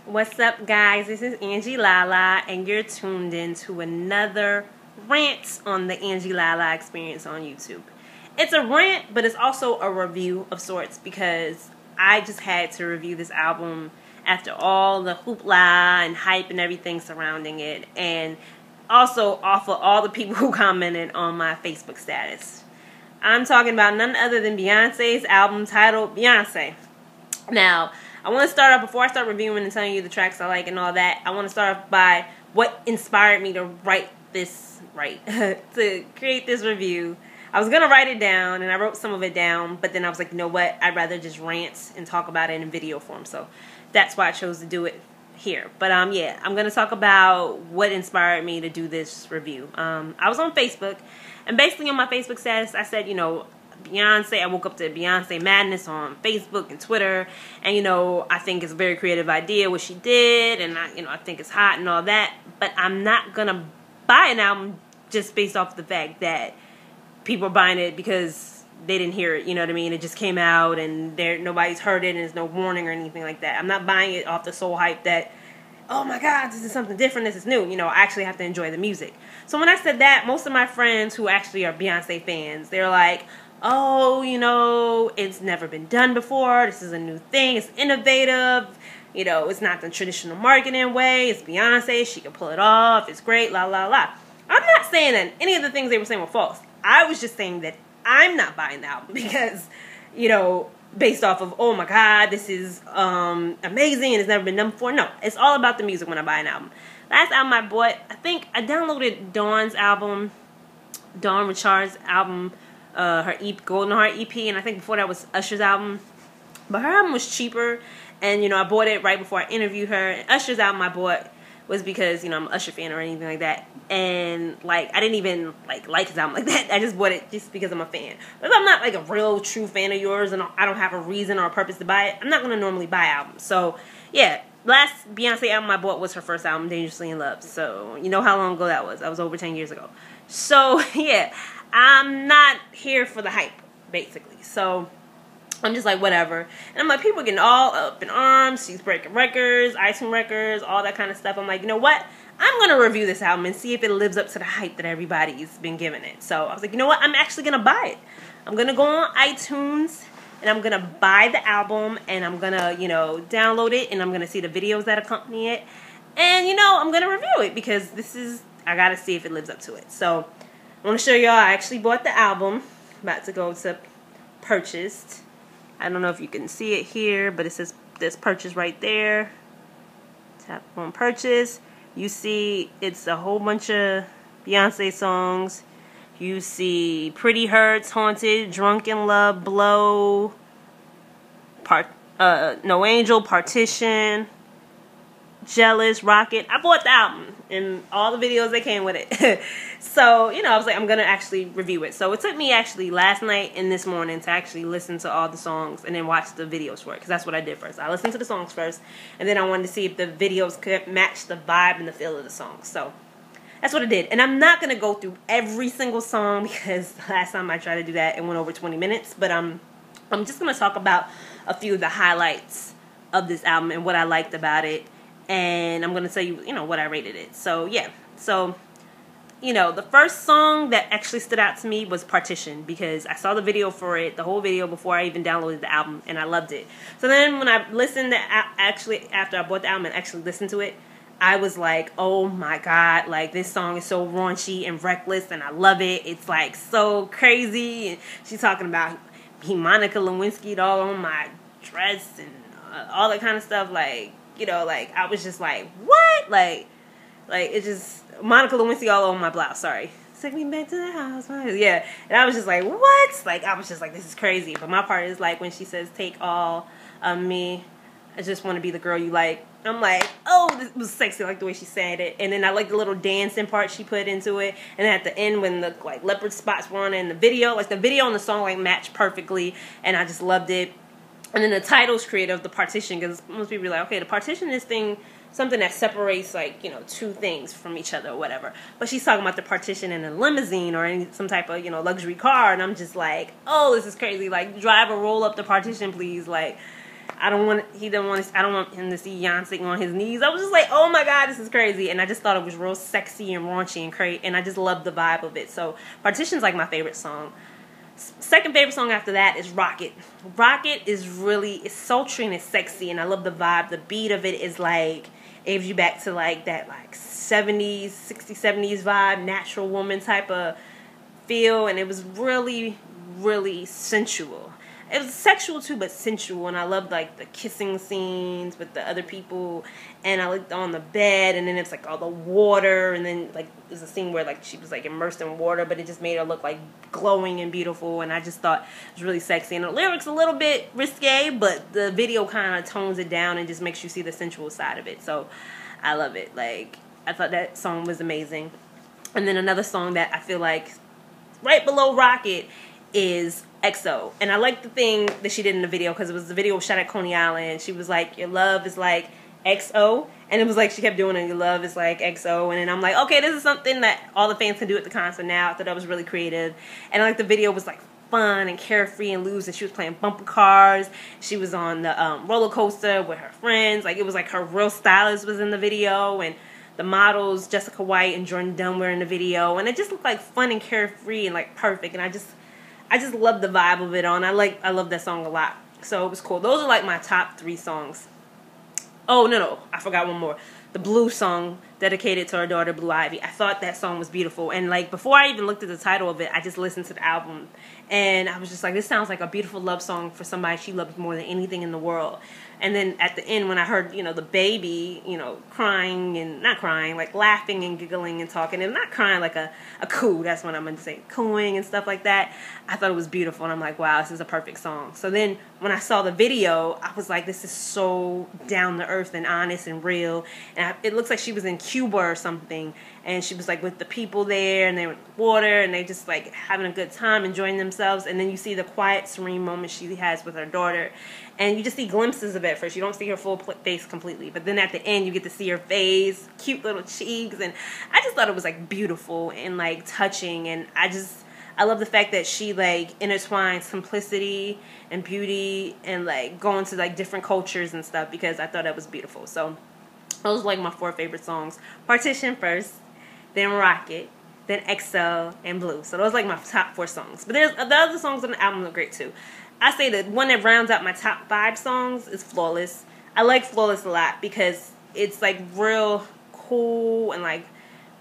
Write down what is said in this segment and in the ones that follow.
What's up, guys? This is Angie Lala, and you're tuned in to another rant on the Angie Lala Experience on YouTube. It's a rant, but it's also a review of sorts because I just had to review this album after all the hoopla and hype and everything surrounding it, and also off of all the people who commented on my Facebook status. I'm talking about none other than Beyonce's album titled Beyonce. Now, I want to start off, before I start reviewing and telling you the tracks I like and all that, I want to start off by what inspired me to write this, to create this review. I was going to write it down, and I wrote some of it down, but then I was like, you know what, I'd rather just rant and talk about it in video form, so that's why I chose to do it here. But yeah, I'm going to talk about what inspired me to do this review. I was on Facebook, and basically on my Facebook status, I said, Beyonce, I woke up to Beyonce madness on Facebook and Twitter, and I think it's a very creative idea what she did, and I think it's hot and all that, but I'm not gonna buy an album just based off the fact that people are buying it because they didn't hear it, you know what I mean? It just came out and nobody's heard it and there's no warning or anything like that. I'm not buying it off the sole hype that, oh my God, this is something different, this is new. I actually have to enjoy the music. So when I said that, most of my friends who actually are Beyonce fans, they're like, oh, it's never been done before. This is a new thing. It's innovative. It's not the traditional marketing way. It's Beyonce. She can pull it off. It's great. La, la, la. I'm not saying that any of the things they were saying were false. I was just saying that I'm not buying the album because, based off of, oh my God, this is amazing and it's never been done before. No, it's all about the music when I buy an album. Last album I bought, I think I downloaded Dawn's album, Dawn Richard's album, her Golden Heart EP, and I think before that was Usher's album. But her album was cheaper, and I bought it right before I interviewed her. And Usher's album I bought was because I'm an Usher fan or anything like that, and I didn't even like his album like that. I just bought it just because I'm a fan. But if I'm not a real true fan of yours and I don't have a reason or a purpose to buy it, I'm not gonna normally buy albums. So yeah, last Beyonce album I bought was her first album, Dangerously in Love. So you know how long ago that was? That was over 10 years ago. So yeah, I'm not here for the hype, basically. So I'm just like, whatever. And I'm like, people are getting all up in arms. She's breaking records, iTunes records, all that kind of stuff. I'm like, you know what? I'm going to review this album and see if it lives up to the hype that everybody's been giving it. So I was like, you know what? I'm actually going to buy it. I'm going to go on iTunes, and I'm going to buy the album, and I'm going to, download it, and I'm going to see the videos that accompany it. And, I'm going to review it because I got to see if it lives up to it. So I want to show y'all, I actually bought the album. About to go to purchased. I don't know if you can see it here, but it says there's purchase right there. Tap on purchase. You see it's a whole bunch of Beyonce songs. You see Pretty Hurts, Haunted, Drunk in Love, Blow, No Angel, Partition, Jealous, Rocket. I bought the album and all the videos that came with it. So, I was like, I'm going to actually review it. So it took me actually last night and this morning to actually listen to all the songs and then watch the videos for it. Because that's what I did first. I listened to the songs first, and then I wanted to see if the videos could match the vibe and the feel of the songs. So that's what I did. And I'm not going to go through every single song because last time I tried to do that, it went over 20 minutes. But I'm just going to talk about a few of the highlights of this album and what I liked about it. And I'm going to tell you, what I rated it. So, yeah. So, the first song that actually stood out to me was Partition because I saw the video for it, the whole video, before I even downloaded the album, and I loved it. So then when I listened to after I bought the album and actually listened to it, I was like, oh my God, this song is so raunchy and reckless, and I love it. It's so crazy. And she's talking about Monica Lewinsky'd all on my dress and all that kind of stuff. I was just like, what? It just, Monica Lewinsky all over my blouse, sorry. Take me back to the house. Yeah. And I was just like, what? I was just like, this is crazy. But my part is when she says, take all of me, I just want to be the girl you like. I'm like, oh, this was sexy, the way she said it. And then I like the little dancing part she put into it. And then at the end when the leopard spots were on in the video, the video and the song matched perfectly. And I just loved it. And then the title's creative, the partition, because most people are like, okay, the partition is something that separates two things from each other or whatever. But she's talking about the partition in a limousine or some type of luxury car, and I'm just like, oh, this is crazy. Drive or roll up the partition, please. He didn't want. I don't want him to see Beyonce on his knees. I was just like, oh my god, this is crazy. And I just thought it was real sexy and raunchy and crazy. And I just loved the vibe of it. So Partition's like my favorite song. Second favorite song after that is Rocket. Rocket is really, it's sultry and it's sexy, and I love the vibe. The beat of it is like, it gives you back to like that like 70s, 60s, 70s vibe, natural woman type of feel, and it was really, really sensual. It was sexual too, but sensual, and I loved like the kissing scenes with the other people, and I looked on the bed, and then it's like all the water, and then like there's a scene where like she was like immersed in water, but it just made her look like glowing and beautiful, and I just thought it was really sexy. And the lyrics a little bit risque, but the video kind of tones it down and just makes you see the sensual side of it. So I love it. Like, I thought that song was amazing. And then another song that I feel like right below Rocket is XO. And I like the thing that she did in the video, because it was the video shot at Coney Island. She was like, your love is like XO. And it was like she kept doing it, your love is like XO. And then I'm like, okay, this is something that all the fans can do at the concert now. I thought that was really creative. And I like the video was like fun and carefree and loose, and she was playing bumper cars. She was on the roller coaster with her friends. Like, it was like her real stylist was in the video, and the models Jessica White and Jordan Dunn were in the video, and it just looked like fun and carefree and like perfect. And I just love the vibe of it on. I love that song a lot. So it was cool. Those are like my top 3 songs. Oh, no, I forgot one more. The Blue song, dedicated to her daughter, Blue Ivy. I thought that song was beautiful. And like, before I even looked at the title of it, I just listened to the album. And I was just like, this sounds like a beautiful love song for somebody she loves more than anything in the world. And then at the end, when I heard, you know, the baby, you know, crying and not crying, like laughing and giggling and talking, and not crying like a coo, that's what I'm going to say, cooing and stuff like that, I thought it was beautiful. And I'm like, wow, this is a perfect song. So then when I saw the video, I was like, this is so down to earth and honest and real. And it looks like she was in Cuba or something, and she was like with the people there, and they were in the water, and they just like having a good time, enjoying themselves. And then you see the quiet, serene moment she has with her daughter, and you just see glimpses of it first. You don't see her full face completely, but then at the end you get to see her face, cute little cheeks, and I just thought it was like beautiful and like touching. And I love the fact that she like intertwines simplicity and beauty and like going to like different cultures and stuff, because I thought that was beautiful. So those are like my 4 favorite songs. Partition first, then Rocket, then XO, and Blue. So those are like my top 4 songs. But there's the other songs on the album look great too. I say that one that rounds out my top 5 songs is Flawless. I like Flawless a lot because it's like real cool, and like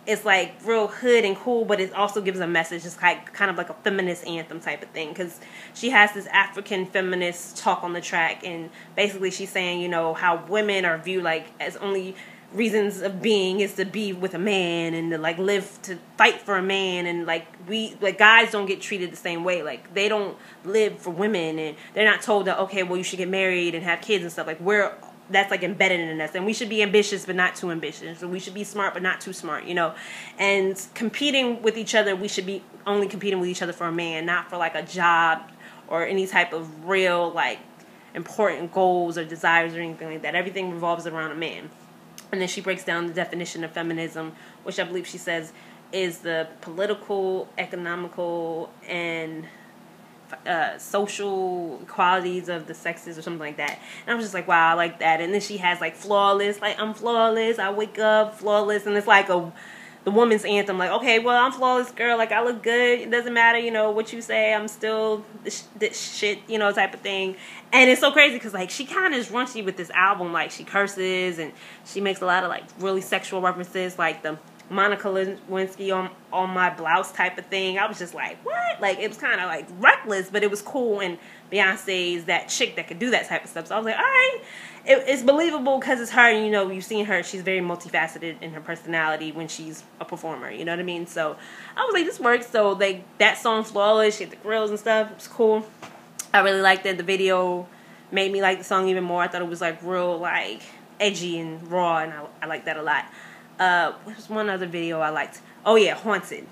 it's like real hood and cool, but it also gives a message. It's like kind of like a feminist anthem type of thing, because she has this African feminist talk on the track, and basically she's saying, you know, how women are viewed like as only reasons of being is to be with a man and to like live to fight for a man, and like guys don't get treated the same way. Like, they don't live for women, and they're not told that, okay, well, you should get married and have kids and stuff. Like, that's like embedded in us, and we should be ambitious but not too ambitious, and we should be smart but not too smart, you know. And competing with each other, we should be only competing with each other for a man, not for like a job or any type of real like important goals or desires or anything like that. Everything revolves around a man. And then she breaks down the definition of feminism, which I believe she says is the political, economical, and social qualities of the sexes or something like that. And I was just like, wow, I like that. And then she has like Flawless, like I'm flawless, I wake up flawless, and it's like the woman's anthem, like, okay, well, I'm flawless, girl, like I look good, it doesn't matter, you know, what you say, I'm still this shit, you know, type of thing. And it's so crazy because like she kind of is raunchy with this album. Like, she curses and she makes a lot of like really sexual references, like the Monica Lewinsky on my blouse type of thing. I was just like, what? Like, it was kind of like reckless, but it was cool. And Beyonce is that chick that could do that type of stuff. So I was like, all right, it's believable because it's her. And, you know, you've seen her. She's very multifaceted in her personality when she's a performer. You know what I mean? So I was like, this works. So like that song Flawless, she had the grills and stuff. It was cool. I really liked it. The video made me like the song even more. I thought it was like real like edgy and raw, and I liked that a lot. What was one other video I liked? Oh yeah, Haunted.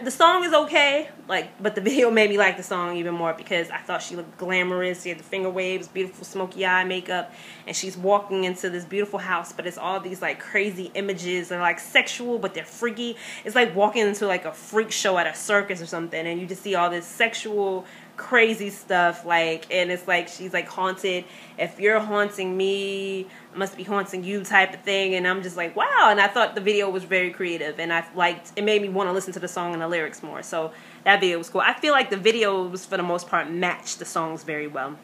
The song is okay, like, but the video made me like the song even more because I thought she looked glamorous. She had the finger waves, beautiful smoky eye makeup, and she's walking into this beautiful house, but it's all these like crazy images. They're like sexual, but they're freaky. It's like walking into like a freak show at a circus or something, and you just see all this sexual crazy stuff, like, and it's like she's like haunted. If you're haunting me, I must be haunting you type of thing. And I'm just like, wow. And I thought the video was very creative, and I liked it. Made me want to listen to the song and the lyrics more. So that video was cool. I feel like the videos for the most part matched the songs very well,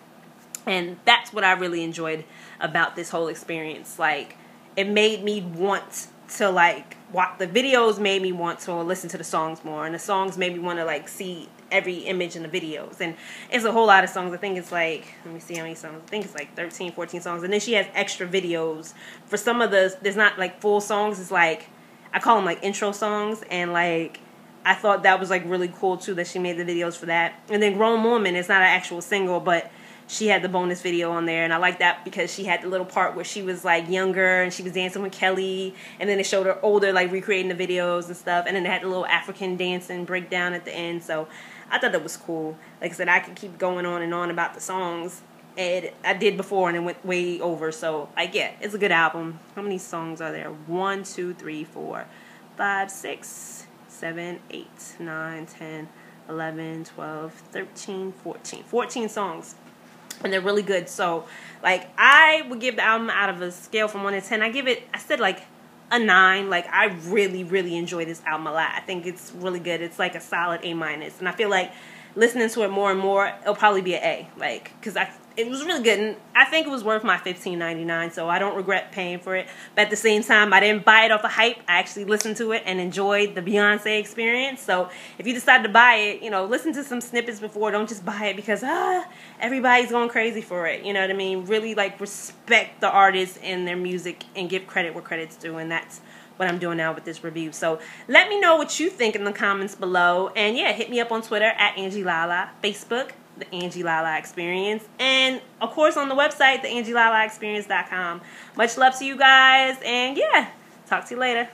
and that's what I really enjoyed about this whole experience. Like, it made me want to like watch the videos, made me want to listen to the songs more, and the songs made me want to like see every image in the videos. And it's a whole lot of songs. I think it's like, let me see how many songs. I think it's like 13, 14 songs. And then she has extra videos for some of the, there's not like full songs. It's like, I call them like intro songs. And like, I thought that was like really cool too, that she made the videos for that. And then Grown Woman, it's not an actual single, but she had the bonus video on there, and I like that because she had the little part where she was like younger and she was dancing with Kelly, and then they showed her older, like recreating the videos and stuff, and then they had the little African dancing breakdown at the end. So I thought that was cool. Like I said, I could keep going on and on about the songs, and I did before and it went way over. So like, yeah, it's a good album. How many songs are there? 1, 2, 3, 4, 5, 6, 7, 8, 9, 10, 11, 12, 13, 14. 14 songs. And they're really good. So, like, I would give the album out of a scale from 1 to 10. I said, like, a 9. Like, I really, really enjoy this album a lot. I think it's really good. It's, like, a solid A-. And I feel like listening to it more and more, it'll probably be an A. Like, because it was really good. And I think it was worth my $15.99, so I don't regret paying for it. But at the same time, I didn't buy it off of hype. I actually listened to it and enjoyed the Beyonce experience. So if you decide to buy it, you know, listen to some snippets before. Don't just buy it because, everybody's going crazy for it. You know what I mean? Really, like, respect the artists and their music and give credit where credit's due. And that's what I'm doing now with this review. So let me know what you think in the comments below. And yeah, hit me up on Twitter at Angie Lala, Facebook, The Angie Lala Experience, and of course on the website, theangielalaexperience.com. Much love to you guys, and yeah, talk to you later.